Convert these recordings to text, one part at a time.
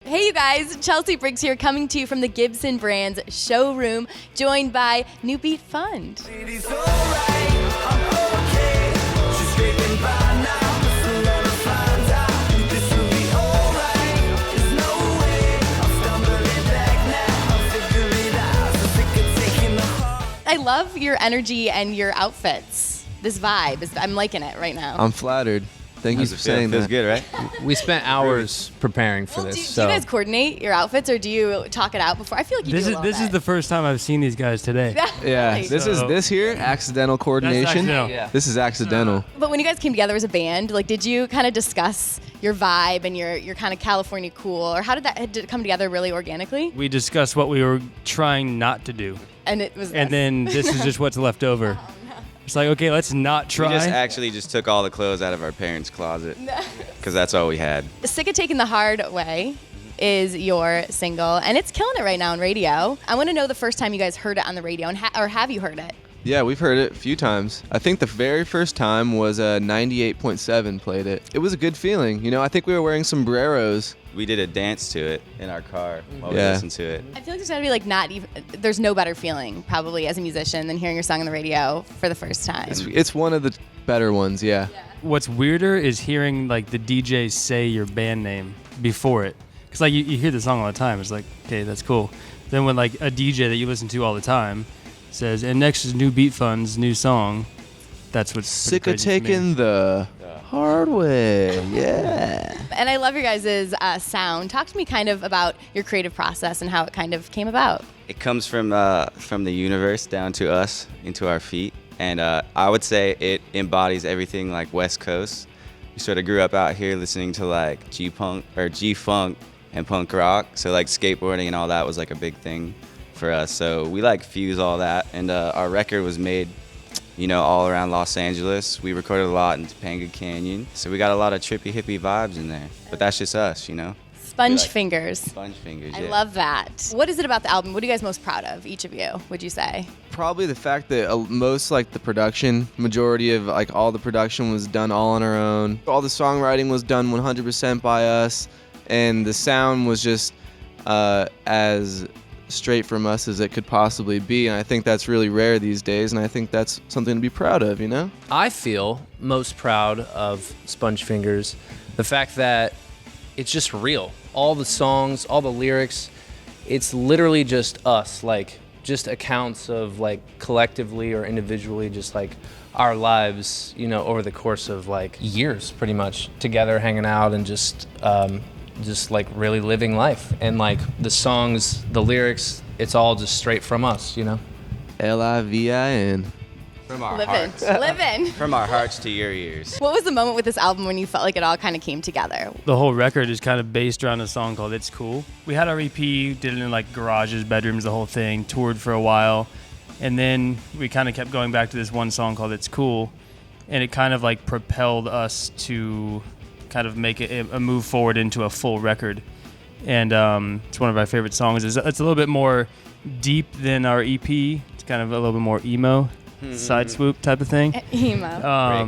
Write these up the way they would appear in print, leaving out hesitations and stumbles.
Hey, you guys. Chelsea Briggs here, coming to you from the Gibson Brands showroom, joined by New Beat Fund. I love your energy and your outfits. This vibe, I'm liking it right now. I'm flattered. Thank you for saying that. Feels good, right? We spent hours preparing for this. Do you guys coordinate your outfits, or do you talk it out before? I feel like you do a little This bit. is the first time I've seen these guys today. Yeah, Right. this here accidental coordination. accidental. Yeah. This is accidental. But when you guys came together as a band, like, did you kind of discuss your vibe and your kind of California cool, or how did it come together really organically? We discussed what we were trying not to do, And it was. and then this is just what's left over. It's like, okay, let's not We just try. just took all the clothes out of our parents' closet because that's all we had. Sikka Takin the Hard Way is your single, and it's killing it right now on radio. I want to know the first time you guys heard it on the radio, and or have you heard it? Yeah, we've heard it a few times. I think the very first time was 98.7 played it. It was a good feeling. You know, I think we were wearing sombreros. We did a dance to it in our car while we Yeah. listened to it. I feel like there's gotta be like there's no better feeling probably as a musician than hearing your song on the radio for the first time. It's one of the better ones, yeah. What's weirder is hearing like the DJ say your band name before it, because like you hear the song all the time. It's like, okay, that's cool. Then when like a DJ that you listen to all the time says, and next is New Beat Fund's new song, that's what's Sikka pretty crazy to me. Takin the hard way, yeah. And I love your guys' sound. Talk to me kind of about your creative process and how it kind of came about. It comes from the universe down to us, into our feet. And I would say it embodies everything like West Coast. We sort of grew up out here listening to like G-Punk or G-Funk and punk rock. So like skateboarding and all that was like a big thing for us. So we like fuse all that. And our record was made, you know, all around Los Angeles. We recorded a lot in Topanga Canyon. So we got a lot of trippy hippie vibes in there. But that's just us, you know? Sponge like fingers. Sponge fingers, I yeah. love that. What is it about the album? What are you guys most proud of, each of you, would you say? Probably the fact that most like the production, majority of like all the production was done all on our own. All the songwriting was done 100% by us, and the sound was just as straight from us as it could possibly be. And I think that's really rare these days, and I think that's something to be proud of, you know? I feel most proud of Sponge Fingers, the fact that it's just real. All the songs, all the lyrics, it's literally just us, like just accounts of like collectively or individually just like our lives, you know, over the course of like years pretty much together hanging out and just like really living life. And like the songs, the lyrics, it's all just straight from us, you know? Livin. From our Living. hearts. Living. From our hearts to your ears. What was the moment with this album when you felt like it all kind of came together? The whole record is kind of based around a song called It's Cool. We had our EP, did it in like garages, bedrooms, the whole thing, toured for a while. And then we kind of kept going back to this one song called It's Cool. And it kind of like propelled us to kind of make a move forward into a full record. And it's one of our favorite songs. It's a little bit more deep than our EP. It's kind of a little bit more emo, side swoop type of thing. Emo.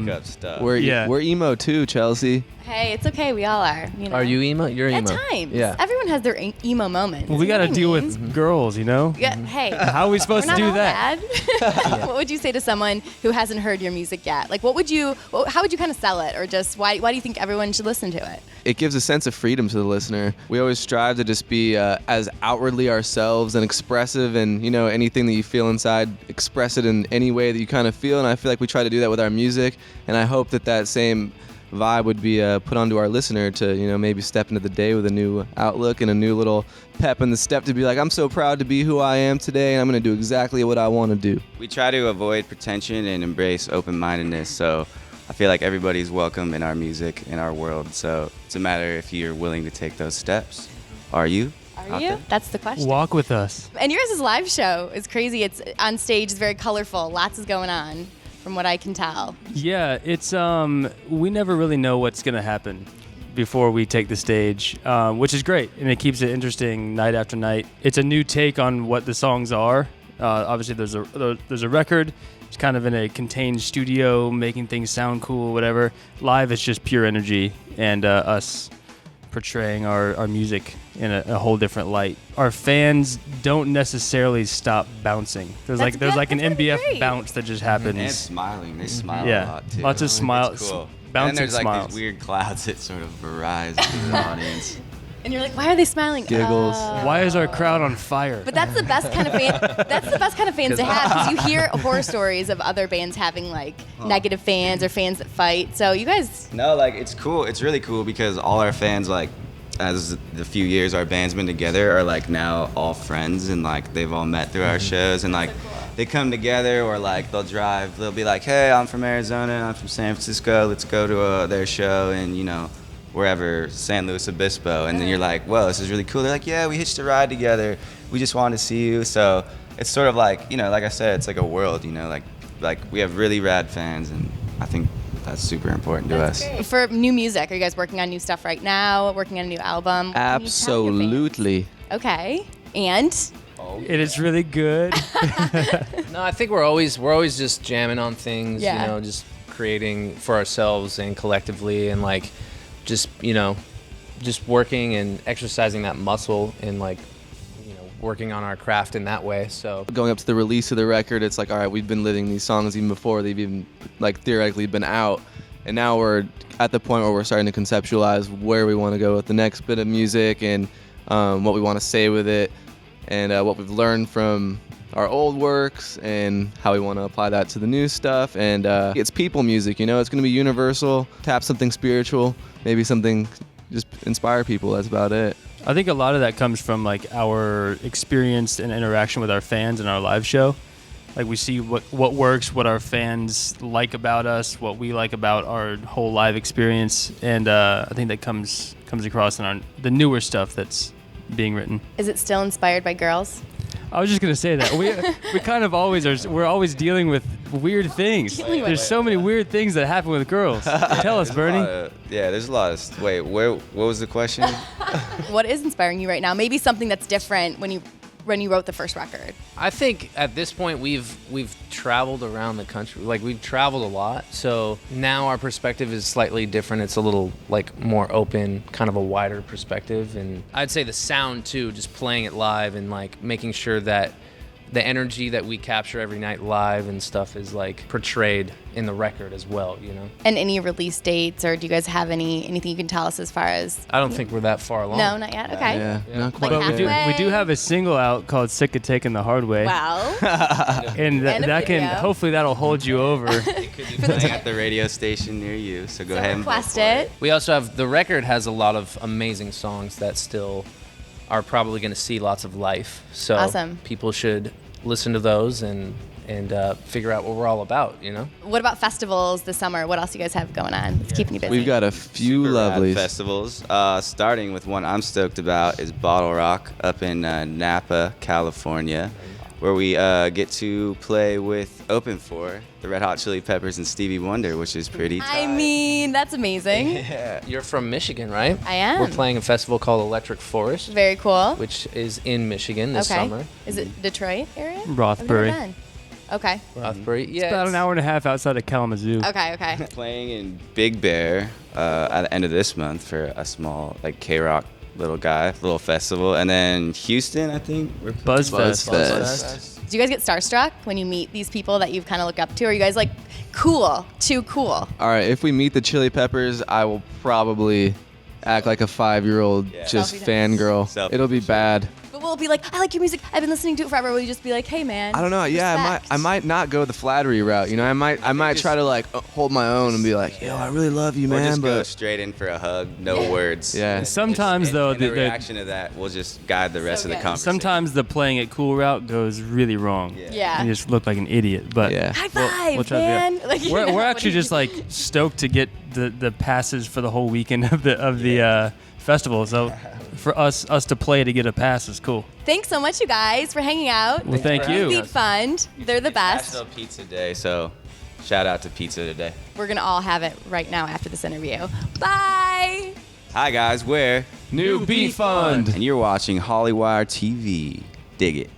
Breakup stuff. We're emo too, Chelsea. Hey, it's okay. We all are. You know? Are you emo? You're emo. At times. Yeah. Everyone has their emo moments. Well, we got to deal with girls, you know? Yeah, hey. How are we supposed We're to not do all that? bad. What would you say to someone who hasn't heard your music yet? Like, how would you kind of sell it, or just why do you think everyone should listen to it? It gives a sense of freedom to the listener. We always strive to just be as outwardly ourselves and expressive, and, you know, anything that you feel inside, express it in any way that you kind of feel. And I feel like we try to do that with our music, and I hope that same vibe would be put onto our listener to, you know, maybe step into the day with a new outlook and a new little pep in the step to be like, I'm so proud to be who I am today, and I'm going to do exactly what I want to do. We try to avoid pretension and embrace open-mindedness, so I feel like everybody's welcome in our music, in our world. So it's a matter if you're willing to take those steps. Are you? Are you? That's the question. Walk with us. And yours' live show is crazy. It's on stage. It's very colorful. Lots is going on, from what I can tell. Yeah, it's we never really know what's gonna happen before we take the stage, which is great, and it keeps it interesting night after night. It's a new take on what the songs are. Obviously, there's a record. It's kind of in a contained studio, making things sound cool, whatever. Live, it's just pure energy and us portraying our music in a whole different light. Our fans don't necessarily stop bouncing. There's That's like an good. That's really MBF great. bounce that just happens. And smiling. They smile Yeah. a lot too. Lots of smiles. It's cool. Bouncing And then there's like smiles. these weird clouds that sort of arise in the audience. And you're like, why are they smiling? Giggles. Why is our crowd on fire? But that's the best kind of fan. That's the best kind of fans to have, because you hear horror stories of other bands having like negative fans or fans that fight. So you guys, No, like it's cool. It's really cool because all our fans, like, as the few years our band's been together, are like now all friends, and like they've all met through our shows, and like they come together, or like they'll be like, hey, I'm from Arizona, I'm from San Francisco, let's go to their show, and you know, wherever, San Luis Obispo, and then you're like, whoa, this is really cool. They're like, yeah, we hitched a ride together, we just wanted to see you. So it's sort of like, you know, like I said, it's like a world, you know, like we have really rad fans, and I think that's super important to us. for new music, are you guys working on new stuff right now? Working on a new album? What can you tell your fans? Absolutely. Okay. And It is really good. No, I think we're always just jamming on things, Yeah. you know, just creating for ourselves and collectively, and like just, you know, just working and exercising that muscle and like, you know, working on our craft in that way. So Going up to the release of the record, it's like, all right, we've been living these songs even before they've even like theoretically been out, and now we're at the point where we're starting to conceptualize where we want to go with the next bit of music, and what we want to say with it, and what we've learned from our old works, and how we want to apply that to the new stuff. And it's people music, you know, it's going to be universal. Tap something spiritual, maybe something just inspire people. That's about it. I think a lot of that comes from like our experience and interaction with our fans in our live show. Like we see what works, what our fans like about us, what we like about our whole live experience, and I think that comes across in the newer stuff that's being written. is it still inspired by girls? I was just gonna say that we kind of always are. We're always dealing with weird things. There's so many weird things that happen with girls. Tell us, Bernie. There's a lot of. Wait, what was the question? What is inspiring you right now? Maybe something that's different when you wrote the first record. I think at this point we've traveled around the country. Like we've traveled a lot. So now our perspective is slightly different. It's a little like more open, kind of a wider perspective. And I'd say the sound too, just playing it live and like making sure that the energy that we capture every night live and stuff is like portrayed in the record as well, you know? And any release dates, or do you guys have anything you can tell us as far as? I don't think we're that far along. No, not yet. Okay. Yeah, not quite. Like But we halfway. do have a single out called "Sikka Takin" the hard way, Wow. and And a that can video. hopefully that'll hold you over. It could be playing at the radio station near you, so go ahead and vote Request for it. We also have, the record has a lot of amazing songs that still are probably going to see lots of life. So Awesome. people should listen to those and figure out what we're all about, you know? What about festivals this summer? What else do you guys have going on? It's keeping you busy. We've got a few Super rad lovelies. festivals. Starting with one I'm stoked about is Bottle Rock up in Napa, California, where we get to play with open for the Red Hot Chili Peppers and Stevie Wonder, which is pretty I tight. mean, that's amazing. Yeah. You're from Michigan, right? I am. We're playing a festival called Electric Forest, Very cool. which is in Michigan this Okay. summer. Is it Detroit area? I've never Rothbury. been. Okay. Rothbury. Yeah. About an hour and a half outside of Kalamazoo. Okay. Playing in Big Bear at the end of this month for a small, like, K-Rock little festival. And then Houston, I think. We're playing Buzzfest. Do you guys get starstruck when you meet these people that you kind of look up to? Or are you guys like, cool, too cool? All right, if we meet the Chili Peppers, I will probably act like a 5-year-old just Selfie fangirl. Selfie It'll be for sure. bad. But we'll be like, I like your music. I've been listening to it forever. Will you just be like, hey, man. I don't know. Yeah, respect. I might not go the flattery route. You know, I might try to like hold my own and be like, yo, I really love you, Or man. just go But straight in for a hug, no words. yeah, Sometimes And- though, and the the reaction to that will just guide the rest So of the good. conversation. sometimes the playing it cool route goes really wrong. Yeah. You just look like an idiot. But Yeah. High we'll- five, we'll try to do man. that. Like, you We're know, what actually do you just do? like stoked to get the passes for the whole weekend of the festival. So for us to play to get a pass is cool. Thanks so much, you guys, for hanging out. Well, thank you. Beat Fund. They're the It's best. National Pizza Day, so shout out to Pizza Today. We're going to all have it right now after this interview. Bye. Hi guys, we're New Beat Fund. and you're watching Hollywire TV. Dig it.